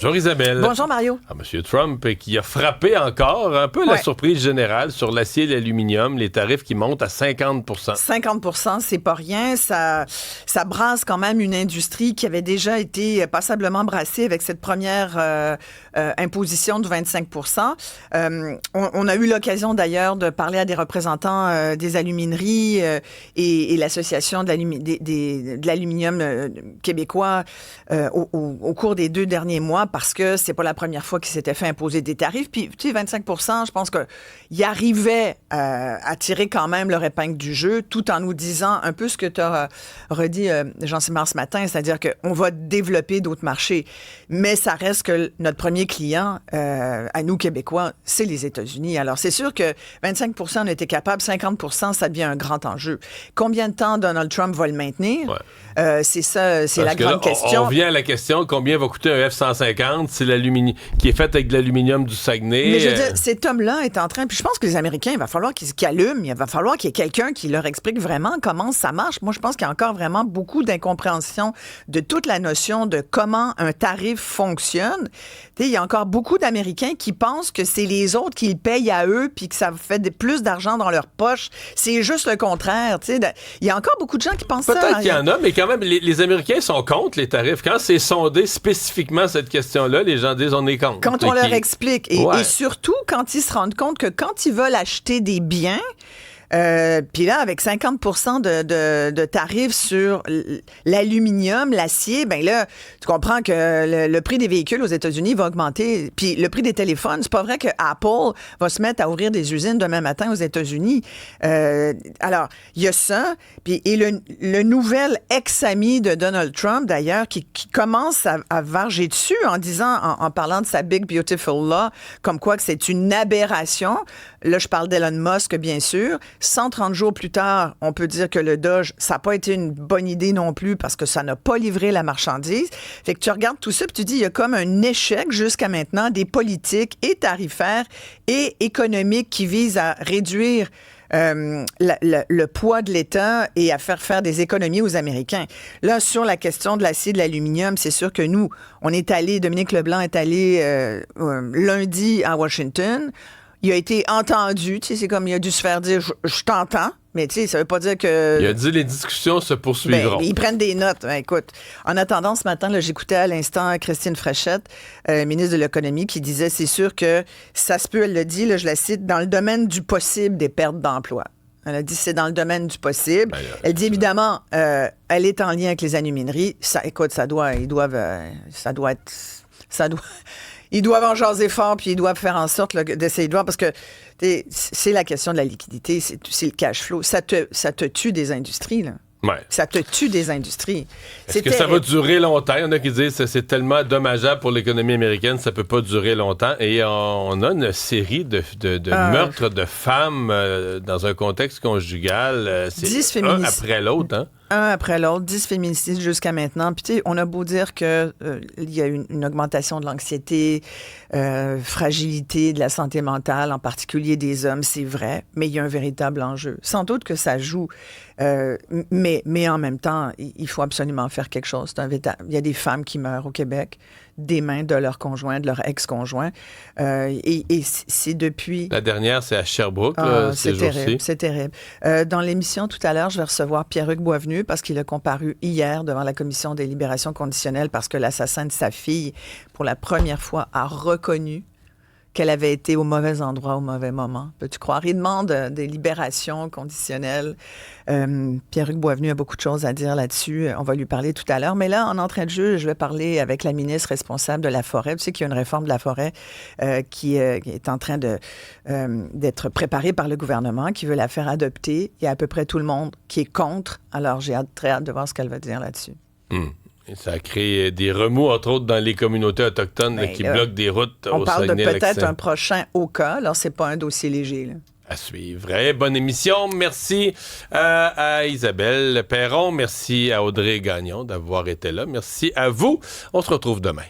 Bonjour Isabelle. Bonjour Mario. M. Trump qui a frappé encore un peu la surprise générale sur l'acier et l'aluminium, les tarifs qui montent à 50%. 50%, c'est pas rien. Ça brasse quand même une industrie qui avait déjà été passablement brassée avec cette première imposition de 25%. On a eu l'occasion d'ailleurs de parler à des représentants des alumineries et l'Association de l'aluminium québécois au cours des 2 derniers mois, parce que c'est pas la première fois qu'ils s'étaient fait imposer des tarifs. Puis, tu sais, 25%, je pense qu'ils arrivaient à tirer quand même leur épingle du jeu, tout en nous disant un peu ce que tu as redit, Jean-Simard, ce matin, c'est-à-dire qu'on va développer d'autres marchés. Mais ça reste que notre premier client, à nous, Québécois, c'est les États-Unis. Alors, c'est sûr que 25%, on était capable, 50%, ça devient un grand enjeu. Combien de temps Donald Trump va le maintenir? Ouais. C'est ça, c'est la grande question. On vient à la question, combien va coûter un F-150 qui est fait avec de l'aluminium du Saguenay? Mais je veux dire, cet homme-là est en train... Puis je pense que les Américains, il va falloir qu'ils allument, il va falloir qu'il y ait quelqu'un qui leur explique vraiment comment ça marche. Moi, je pense qu'il y a encore vraiment beaucoup d'incompréhension de toute la notion de comment un tarif fonctionne. Tu sais, il y a encore beaucoup d'Américains qui pensent que c'est les autres qui le payent à eux puis que ça fait plus d'argent dans leur poche. C'est juste le contraire. Tu sais, il y a encore beaucoup de gens qui pensent ça. Peut-être qu'il y en a, mais quand même, les Américains sont contre les tarifs. Quand c'est sondé spécifiquement cette question-là, les gens disent on est contre. Quand on leur explique. Et surtout, quand ils se rendent compte que quand ils veulent acheter des biens, puis là, avec 50% de tarifs sur l'aluminium, l'acier, ben là, tu comprends que le prix des véhicules aux États-Unis va augmenter. Puis le prix des téléphones, c'est pas vrai que Apple va se mettre à ouvrir des usines demain matin aux États-Unis. Alors, il y a ça. Puis, et le nouvel ex-ami de Donald Trump, d'ailleurs, qui commence à varger dessus en disant, en parlant de sa Big Beautiful Law, comme quoi que c'est une aberration. Là, je parle d'Elon Musk, bien sûr. 130 jours plus tard, on peut dire que le Doge, ça n'a pas été une bonne idée non plus parce que ça n'a pas livré la marchandise. Fait que tu regardes tout ça puis tu dis, il y a comme un échec jusqu'à maintenant des politiques et tarifaires et économiques qui visent à réduire le poids de l'État et à faire des économies aux Américains. Là, sur la question de l'acier et de l'aluminium, c'est sûr que nous, on est allé, Dominique Leblanc est allé lundi à Washington. Il a été entendu, tu sais, c'est comme il a dû se faire dire je t'entends, mais tu sais, ça veut pas dire que... Il a dit les discussions se poursuivront. Ben, ils prennent des notes. Ben, écoute, en attendant, ce matin, là, j'écoutais à l'instant Christine Fréchette, ministre de l'Économie, qui disait, c'est sûr que ça se peut, elle l'a dit, là, je la cite, dans le domaine du possible des pertes d'emploi. Elle a dit c'est dans le domaine du possible. Ben, elle dit évidemment, elle est en lien avec les alumineries. Ça, écoute, ils doivent en jaser fort, puis ils doivent faire en sorte là, d'essayer de voir, parce que c'est la question de la liquidité, c'est le cash flow. Ça te tue des industries, là. Ouais. Ça te tue des industries. Est-ce que ça va durer longtemps? Il y en a qui disent que c'est tellement dommageable pour l'économie américaine, ça peut pas durer longtemps. Et on a une série de meurtres de femmes dans un contexte conjugal. C'est 10 un après l'autre, hein? Un après l'autre, 10 féminicides jusqu'à maintenant. Puis tu sais, on a beau dire que il y a une augmentation de l'anxiété, fragilité de la santé mentale, en particulier des hommes, c'est vrai, mais il y a un véritable enjeu. Sans doute que ça joue, mais en même temps, il faut absolument faire quelque chose. Il y a des femmes qui meurent au Québec des mains de leur conjoint, de leur ex-conjoint. Et c'est depuis... La dernière, c'est à Sherbrooke, c'est terrible, c'est terrible. Dans l'émission, tout à l'heure, je vais recevoir Pierre-Hugues Boisvenu parce qu'il a comparu hier devant la commission des libérations conditionnelles parce que l'assassin de sa fille, pour la première fois, a reconnu qu'elle avait été au mauvais endroit au mauvais moment. Peux-tu croire? Il demande des libérations conditionnelles. Pierre-Hugues Boisvenu a beaucoup de choses à dire là-dessus. On va lui parler tout à l'heure. Mais là, en entrée de jeu, je vais parler avec la ministre responsable de la forêt. Tu sais qu'il y a une réforme de la forêt qui est en train d'être préparée par le gouvernement, qui veut la faire adopter. Il y a à peu près tout le monde qui est contre. Alors, j'ai très hâte de voir ce qu'elle va dire là-dessus. Et ça a créé des remous, entre autres, dans les communautés autochtones qui bloquent des routes au Saguenay-Lac-Saint. On parle de peut-être un prochain Oka. Alors, c'est pas un dossier léger, là. À suivre. Bonne émission. Merci à Isabelle Perron. Merci à Audrey Gagnon d'avoir été là. Merci à vous. On se retrouve demain.